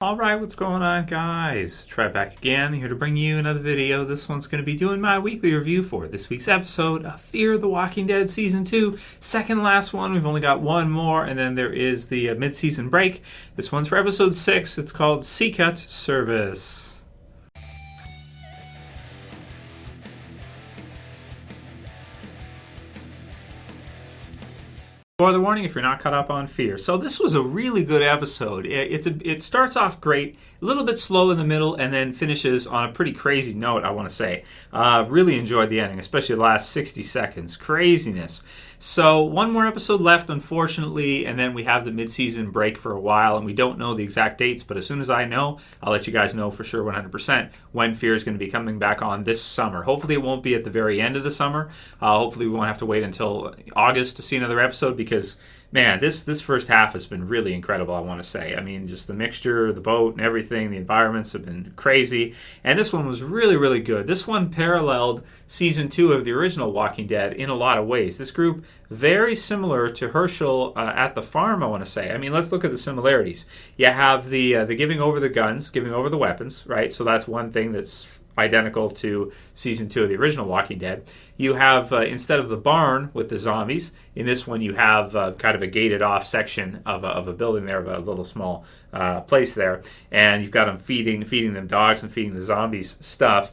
Alright, what's going on, guys? Trev back again, here to bring you another video. This one's going to be doing my weekly review for this week's episode of Fear the Walking Dead Season 2. Second last one, we've only got one more, and then there is the mid-season break. This one's for episode 6, it's called Sicut Cervus. Spoiler warning if you're not caught up on Fear. So this was a really good episode. It starts off great, a little bit slow in the middle, and then finishes on a pretty crazy note, I want to say. Really enjoyed the ending, especially the last 60 seconds. Craziness. So one more episode left, unfortunately, and then we have the mid-season break for a while, and we don't know the exact dates, but as soon as I know, I'll let you guys know for sure 100% when Fear is going to be coming back on this summer. Hopefully it won't be at the very end of the summer. Hopefully we won't have to wait until August to see another episode, because man, this first half has been really incredible, I want to say. I mean, just the mixture, the boat and everything, the environments have been crazy. And this one was really, really good. This one paralleled Season 2 of the original Walking Dead in a lot of ways. This group, very similar to Hershel at the farm, I want to say. I mean, let's look at the similarities. You have the giving over the guns, giving over the weapons, right? So that's one thing that's identical to Season 2 of the original Walking Dead. You have, instead of the barn with the zombies, in this one you have kind of a gated off section of a building there, of a little small place there, and you've got them feeding them dogs and feeding the zombies stuff,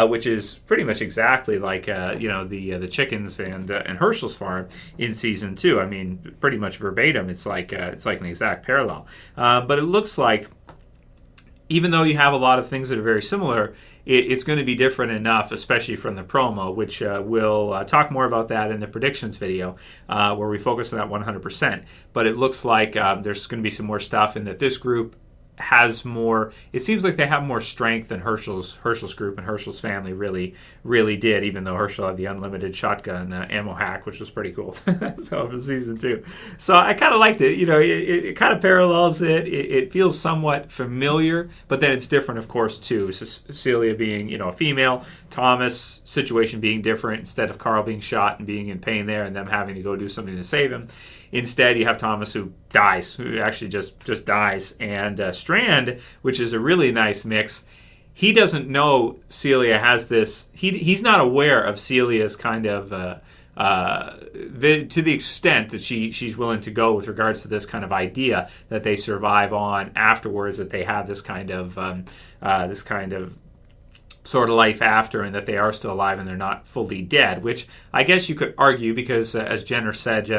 which is pretty much exactly like the chickens and Hershel's farm in Season 2. I mean, pretty much verbatim. It's like an exact parallel. But it looks like, even though you have a lot of things that are very similar, it's going to be different enough, especially from the promo, which we'll talk more about that in the predictions video, where we focus on that 100%. But it looks like there's going to be some more stuff, and that this group has more. It seems like they have more strength than Hershel's group and Hershel's family really did, even though Hershel had the unlimited shotgun ammo hack, which was pretty cool. So from Season 2, so I kind of liked it. You know, it kind of parallels it. It feels somewhat familiar, but then it's different, of course, too. Celia being a female, Thomas' situation being different. Instead of Carl being shot and being in pain there, and them having to go do something to save him, instead you have Thomas who actually just dies, and Strand, which is a really nice mix. He doesn't know Celia has this. He's not aware of Celia's kind of to the extent that she's willing to go with regards to this kind of idea that they survive on afterwards, that they have this kind of sort of life after, and that they are still alive and they're not fully dead, which I guess you could argue, because as Jenner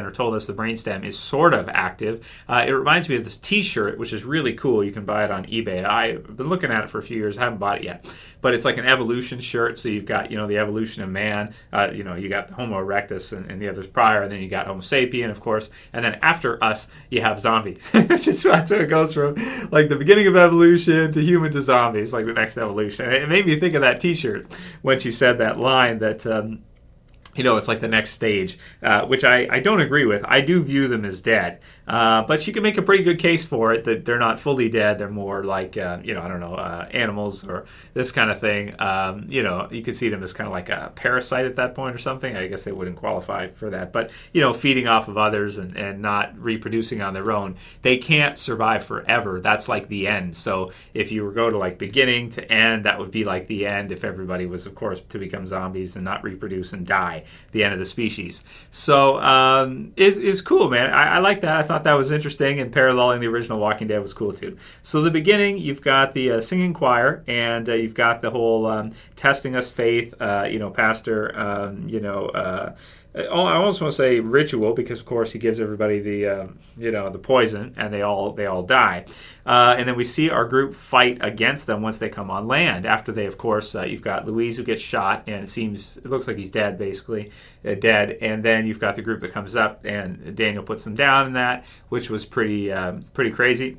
told us, the brainstem is sort of active. It reminds me of this t-shirt, which is really cool. You can buy it on eBay. I've been looking at it for a few years. I haven't bought it yet, but it's like an evolution shirt. So you've got the evolution of man, you got the Homo erectus and the others prior, and then you got Homo sapien, of course, and then after us you have zombie. That's how it goes from like the beginning of evolution to human to zombies, like the next evolution. It made me think of that t-shirt when she said that line that it's like the next stage, which I don't agree with. I do view them as dead, but she can make a pretty good case for it, that they're not fully dead. They're more like animals or this kind of thing. You could see them as kind of like a parasite at that point or something. I guess they wouldn't qualify for that, but feeding off of others and not reproducing on their own. They can't survive forever. That's like the end. So if you were go to like beginning to end, that would be like the end if everybody was, of course, to become zombies and not reproduce and die. The end of the species. So it's cool, man. I like that. I thought that was interesting, and paralleling the original Walking Dead was cool too. So the beginning, you've got the singing choir, and you've got the whole testing us faith, pastor, I almost want to say ritual, because of course he gives everybody the poison, and they all die. And then we see our group fight against them once they come on land. After they, of course, you've got Louise who gets shot, and it looks like he's dead, basically dead. And then you've got the group that comes up, and Daniel puts them down in that, which was pretty crazy.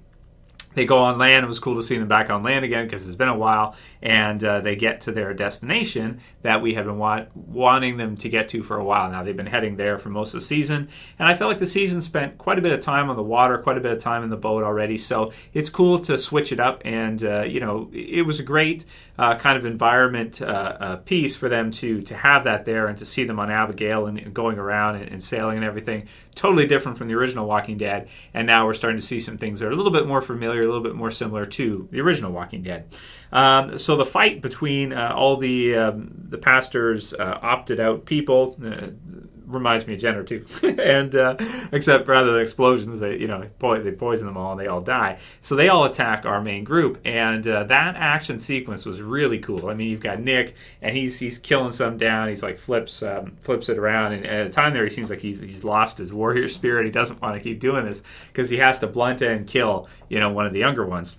They go on land. It was cool to see them back on land again, because it's been a while, and they get to their destination that we have been wanting them to get to for a while now. They've been heading there for most of the season, and I felt like the season spent quite a bit of time on the water, quite a bit of time in the boat already, so it's cool to switch it up, and it was a great kind of environment piece for them to have that there, and to see them on Abigail and going around and sailing and everything. Totally different from the original Walking Dead, and now we're starting to see some things that are a little bit more familiar a little bit more similar to the original Walking Dead. So the fight between all the pastor's opted out people reminds me of Jenner too, and except rather than explosions, they poison them all and they all die. So they all attack our main group, and that action sequence was really cool. I mean, you've got Nick, and he's killing some down. He's like flips it around, and at a time there, he seems like he's lost his warrior spirit. He doesn't want to keep doing this because he has to blunt and kill one of the younger ones.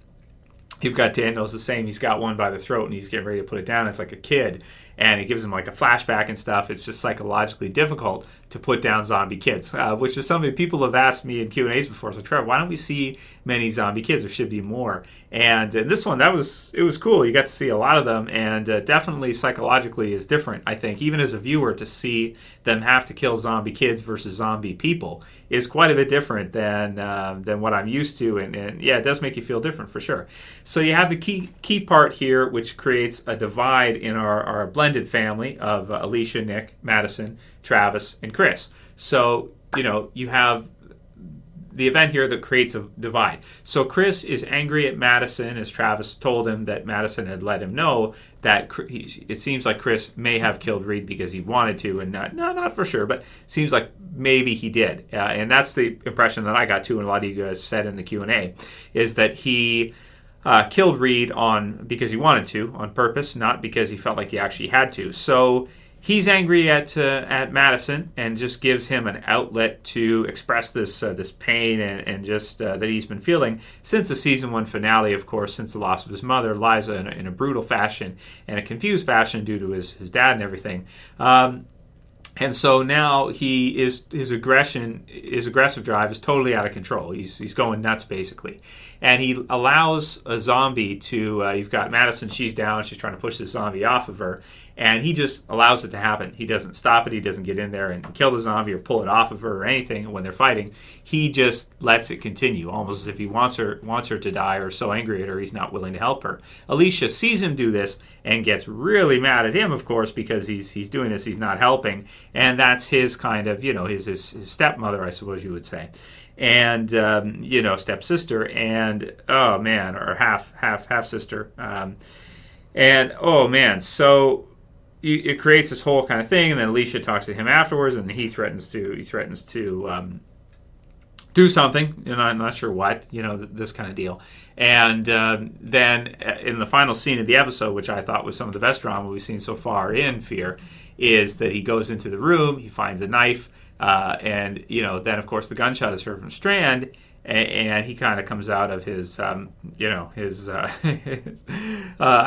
You've got Daniel's the same. He's got one by the throat, and he's getting ready to put it down. It's like a kid, and it gives him like a flashback and stuff. It's just psychologically difficult to put down zombie kids, which is something people have asked me in Q&As before. So, Trev, why don't we see many zombie kids? There should be more. And this one, it was cool. You got to see a lot of them, and definitely psychologically is different, I think. Even as a viewer, to see them have to kill zombie kids versus zombie people is quite a bit different than what I'm used to. And yeah, it does make you feel different for sure. So you have the key part here, which creates a divide in our blended family of Alycia, Nick, Madison, Travis, and Chris. So, you have the event here that creates a divide. So Chris is angry at Madison, as Travis told him that Madison had let him know that it seems like Chris may have killed Reed because he wanted to, and not for sure, but seems like maybe he did. And that's the impression that I got too, and a lot of you guys said in the Q&A, is that he killed Reed because he wanted to, on purpose, not because he felt like he actually had to. So he's angry at Madison and just gives him an outlet to express this pain and just that he's been feeling since the season 1 finale, of course, since the loss of his mother, Liza, in a brutal fashion and a confused fashion due to his dad and everything. And so now his aggressive drive is totally out of control. He's going nuts, basically. And he allows a zombie to, you've got Madison, she's down, she's trying to push this zombie off of her, and he just allows it to happen. He doesn't stop it, he doesn't get in there and kill the zombie or pull it off of her or anything when they're fighting. He just lets it continue, almost as if he wants her to die or so angry at her he's not willing to help her. Alycia sees him do this and gets really mad at him, of course, because he's doing this, he's not helping. And that's his kind of, his stepmother, I suppose you would say, and stepsister, and oh man, or half sister, and oh man, so it creates this whole kind of thing. And then Alycia talks to him afterwards, and he threatens to do something, and I'm not sure what, this kind of deal. And then in the final scene of the episode, which I thought was some of the best drama we've seen so far in Fear, is that he goes into the room, he finds a knife, and then of course the gunshot is heard from Strand, and he kind of comes out of his I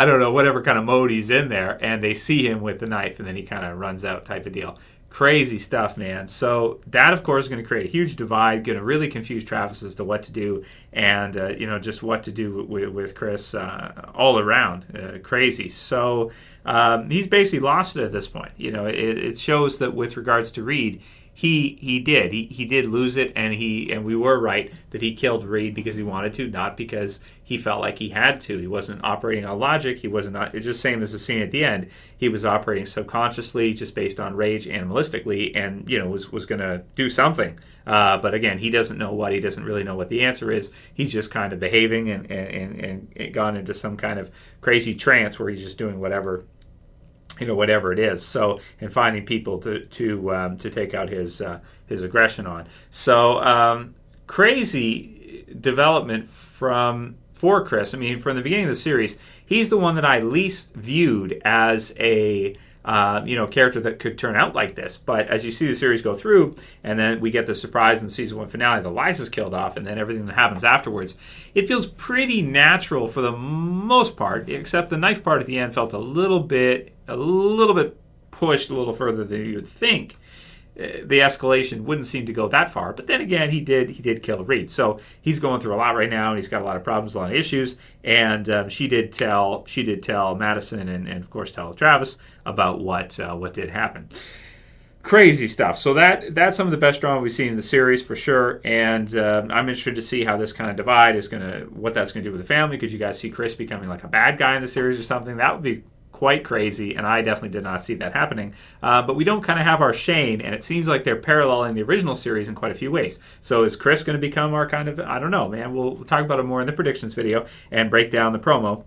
don't know, whatever kind of mode he's in there, and they see him with the knife, and then he kind of runs out, type of deal. Crazy stuff, man. So that, of course, is going to create a huge divide, going to really confuse Travis as to what to do, and just what to do with Chris all around. Crazy. So he's basically lost it at this point. It shows that with regards to Reed, he did lose it, and we were right that he killed Reed because he wanted to, not because he felt like he had to. He wasn't operating on logic. He wasn't. It's just same as the scene at the end. He was operating subconsciously, just based on rage, animalistically, and was going to do something. But again, he doesn't know what. He doesn't really know what the answer is. He's just kind of behaving and gone into some kind of crazy trance where he's just doing whatever it is. So, and finding people to take out his aggression on. So, crazy development for Chris. I mean, from the beginning of the series, he's the one that I least viewed as a character that could turn out like this. But as you see the series go through, and then we get the surprise in the season 1 finale, the Liza's killed off, and then everything that happens afterwards, it feels pretty natural for the most part, except the knife part at the end felt a little bit pushed a little further than you would think. The escalation wouldn't seem to go that far, but then again, he did kill Reed, so he's going through a lot right now, and he's got a lot of problems, a lot of issues. And she did tell Madison and of course tell Travis about what did happen. Crazy stuff. So that's some of the best drama we've seen in the series for sure, and I'm interested to see how this kind of divide what that's going to do with the family. Could you guys see Chris becoming like a bad guy in the series or something? That would be quite crazy, and I definitely did not see that happening. But we don't kind of have our Shane, and it seems like they're paralleling the original series in quite a few ways. So is Chris going to become our kind of, I don't know, man. We'll talk about it more in the predictions video and break down the promo.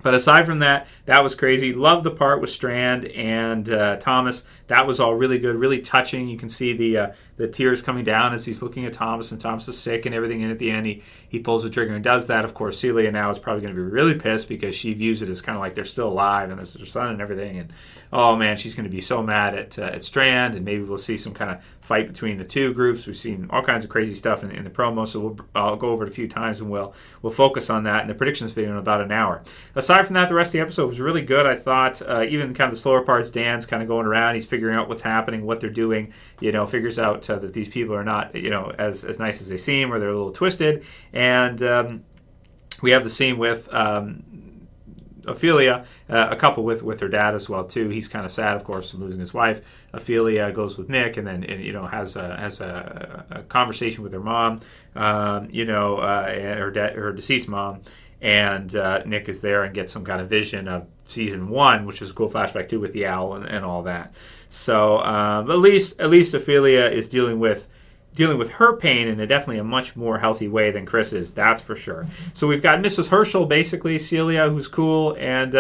But aside from that, that was crazy. Loved the part with Strand and Thomas. That was all really good, really touching. You can see the tears coming down as he's looking at Thomas, and Thomas is sick and everything. And at the end, he pulls the trigger and does that. Of course, Celia now is probably going to be really pissed because she views it as kind of like they're still alive and this is her son and everything. And oh man, she's going to be so mad at Strand, and maybe we'll see some kind of fight between the two groups. We've seen all kinds of crazy stuff in the promo, so I'll go over it a few times and we'll focus on that in the predictions video in about an hour. Aside from that, the rest of the episode was really good. I thought even kind of the slower parts, Dan's kind of going around. He's figuring out what's happening, what they're doing. Figures out that these people are not, as nice as they seem, or they're a little twisted. And we have the scene with Ophelia, a couple with her dad as well too. He's kind of sad, of course, losing his wife. Ophelia goes with Nick, and then has a conversation with her mom, and her deceased mom. And Nick is there and gets some kind of vision of season 1, which is a cool flashback too with the owl and all that. So at least Ophelia is dealing with her pain in a much more healthy way than Chris is, that's for sure. So we've got Mrs. Hershel, basically, Celia, who's cool, and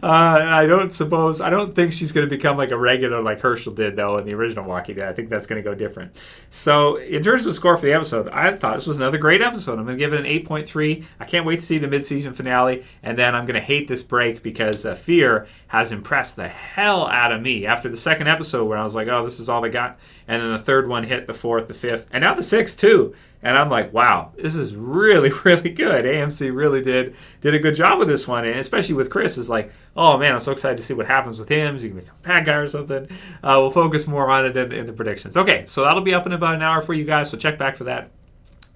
I don't think she's going to become like a regular like Hershel did, though, in the original Walking Dead. I think that's going to go different. So in terms of the score for the episode, I thought this was another great episode. I'm going to give it an 8.3. I can't wait to see the mid-season finale, and then I'm going to hate this break because Fear has impressed the hell out of me. After the second episode where I was like, oh, this is all they got, and then the third one hit the fourth, the fifth, and now the sixth too. And I'm like, wow, this is really, really good. AMC really did a good job with this one, and especially with Chris. Is like, oh man, I'm so excited to see what happens with him. Is he going to become a bad guy or something? We'll focus more on it in the predictions. Okay, so that'll be up in about an hour for you guys, so check back for that.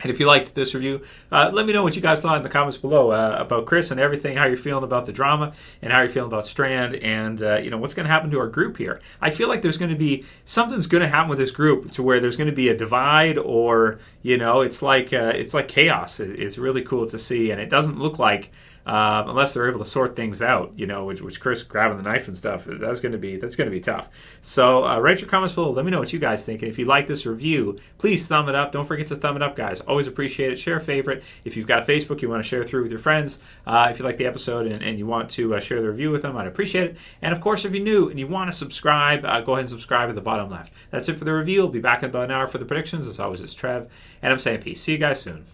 And if you liked this review, let me know what you guys thought in the comments below about Chris and everything, how you're feeling about the drama, and how you're feeling about Strand, and what's going to happen to our group here. I feel like there's going to be something's going to happen with this group to where there's going to be a divide, or it's like chaos. It's really cool to see, and it doesn't look like. Unless they're able to sort things out, which Chris grabbing the knife and stuff, that's going to be tough. So write your comments below. Let me know what you guys think. And if you like this review, please thumb it up. Don't forget to thumb it up, guys. Always appreciate it. Share a favorite. If you've got a Facebook, you want to share through with your friends. If you like the episode and you want to share the review with them, I'd appreciate it. And of course, if you're new and you want to subscribe, go ahead and subscribe at the bottom left. That's it for the review. I'll be back in about an hour for the predictions. As always, it's Trev, and I'm saying peace. See you guys soon.